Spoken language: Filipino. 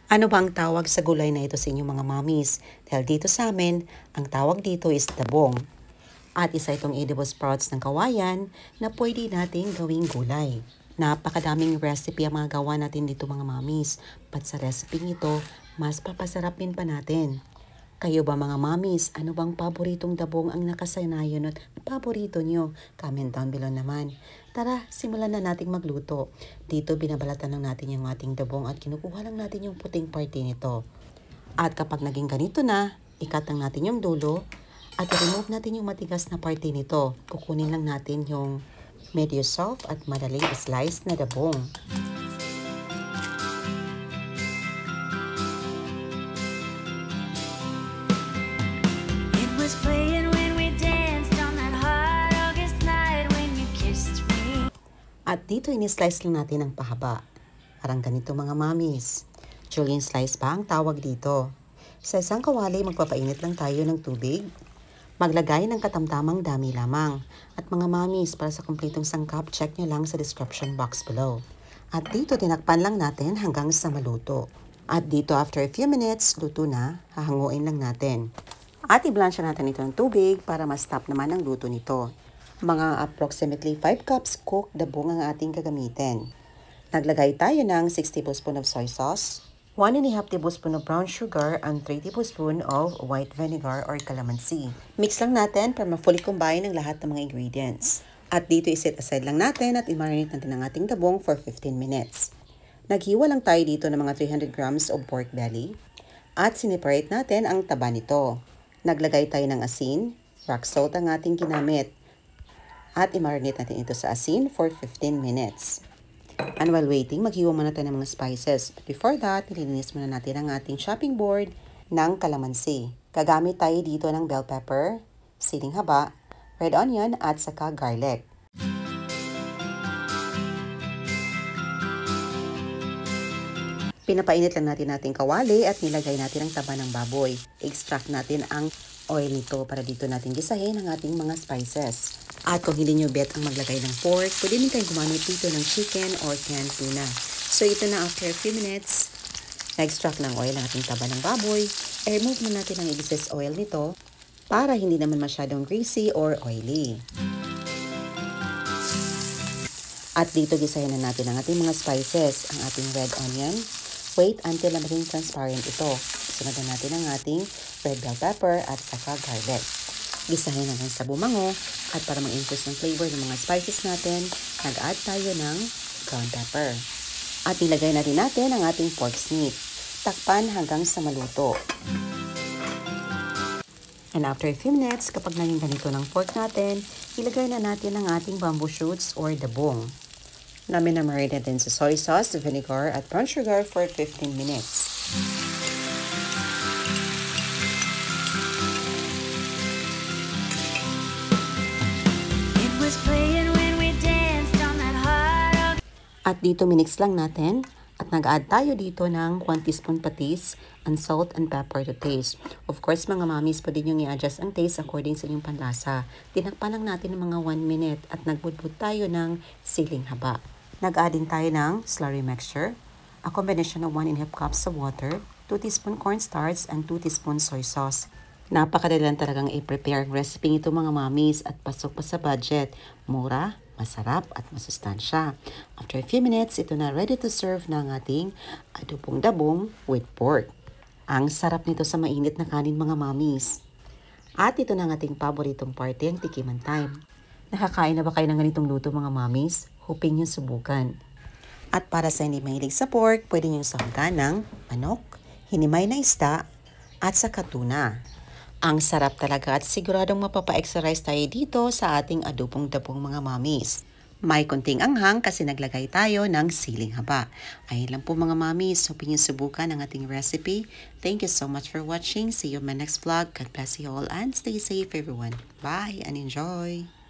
Ano ba ang tawag sa gulay na ito sa inyong mga mommies? Dahil dito sa amin, ang tawag dito is dabong. At isa itong edible sprouts ng kawayan na pwede nating gawing gulay. Napakadaming recipe ang mga gawa natin dito mga mommies. But sa recipe ito, mas papasarapin pa natin. Kayo ba mga mommies, ano bang paboritong dabong ang nakasanayan at paborito nyo? Comment down below naman. Tara, simulan na nating magluto. Dito binabalatan lang natin yung ating dabong at kinukuha lang natin yung puting parte nito. At kapag naging ganito na, ikat lang natin yung dulo at remove natin yung matigas na parte nito. Kukunin lang natin yung medyo soft at madaling slice na dabong. At dito ini-slice lang natin ang pahaba. Parang ganito mga mommies. Julienne slice pa ang tawag dito. Sa isang kawali, magpapainit lang tayo ng tubig. Maglagay ng katamtamang dami lamang. At mga mommies, para sa kumpletong sangkap, check nyo lang sa description box below. At dito, tinakpan lang natin hanggang sa maluto. At dito, after a few minutes, luto na, hahanguin lang natin. At i-blanch natin ito ng tubig para ma-stop naman ang luto nito. Mga approximately 5 cups cooked dabong ang ating gagamitin. Naglagay tayo ng 6 tablespoon of soy sauce, 1.5 tablespoon of brown sugar, and 3 tablespoon of white vinegar or calamansi. Mix lang natin para ma-fully combine ang lahat ng mga ingredients. At dito iset aside lang natin at i-marinate natin ang ating dabong for 15 minutes. Naghiwa lang tayo dito ng mga 300 grams of pork belly at sineparate natin ang taba nito. Naglagay tayo ng asin, rock salt ang ating ginamit. At i-marinate natin ito sa asin for 15 minutes. And while waiting, maghiwa muna tayo ng mga spices. But before that, nililinis muna natin ang ating chopping board ng calamansi. Gagamit tayo dito ng bell pepper, siling haba, red onion, at saka garlic. Pinapainit lang natin ating kawali at nilagay natin ang taba ng baboy. Extract natin ang oil nito para dito natin gisahin ang ating mga spices. At kung hindi nyo bet ang maglagay ng pork, pwede din kayo gumamit dito ng chicken or canned tuna. So ito na, after a few minutes, na-extract ng oil ang ating taba ng baboy. I-remove na natin ang excess oil nito para hindi naman masyadong greasy or oily. At dito gisahin na natin ang ating mga spices, ang ating red onion. Wait until na maging transparent ito. Sunod na natin ang ating red bell pepper at saka garlic. Gisahin hanggang sa bumango at para mag-increase ng flavor ng mga spices natin, nag-add tayo ng ground pepper. At nilagay na rin natin ang ating pork meat. Takpan hanggang sa maluto. And after a few minutes, kapag naging ganito ng pork natin, ilagay na natin ang ating bamboo shoots or dabong. Na-marinate din sa soy sauce, vinegar at brown sugar for 15 minutes. At dito minix lang natin at nag-add tayo dito ng 1 teaspoon patis and salt and pepper to taste. Of course mga mommies, pwede nyo i-adjust ang taste according sa inyong panlasa. Tinakpan lang natin ng mga 1 minute at nagbudbud tayo ng siling haba. Nag-add din tayo ng slurry mixture, a combination of 1.5 cups of water, 2 teaspoon cornstarch and 2 teaspoon soy sauce. Napakadali lang talagang i-prepare ang recipe nito mga mommies at pasok pa sa budget. Mura, masarap at masustansya. After a few minutes, ito na ready to serve ng ating adobong dabong with pork. Ang sarap nito sa mainit na kanin mga mommies. At ito na ang ating paboritong party, ang tikiman time. Nakakain na ba kayo ng ganitong luto mga mommies? Hoping nyo subukan. At para sa hindi mahilig sa pork, pwede nyo sahugkan ng manok, hinimay na isda, at saka tuna. Ang sarap talaga at siguradong mapapa-exercise tayo dito sa ating adobong dabong mga mommies. May konting anghang kasi naglagay tayo ng siling haba. Ayun lang po mga mommies, hoping nyo subukan ang ating recipe. Thank you so much for watching. See you in my next vlog. God bless you all and stay safe everyone. Bye and enjoy!